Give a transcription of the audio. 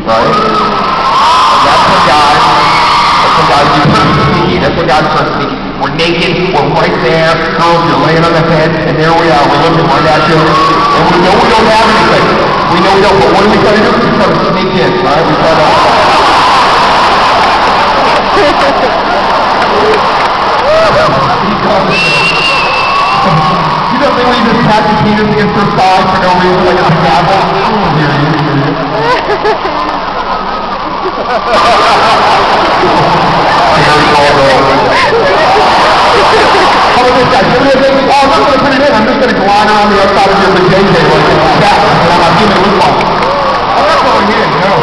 right? And that's when God starts sneaking. That's when God starts sneaking. We're naked, we're right there, girls, you're laying on the bed, and there we are, we're looking right at you, and we know we don't have anything. We know we don't, but what do we try to do? We try to sneak in, right? We try to... You don't think we just pat the penis against her side for no reason, like it's a gavel? I don't hear you. How about this guy? Give me a big, oh, I'm not going to put it in. I'm just going to glide around the outside of your vajayjay like that. And I'm not giving it a look. I'm not going in, no.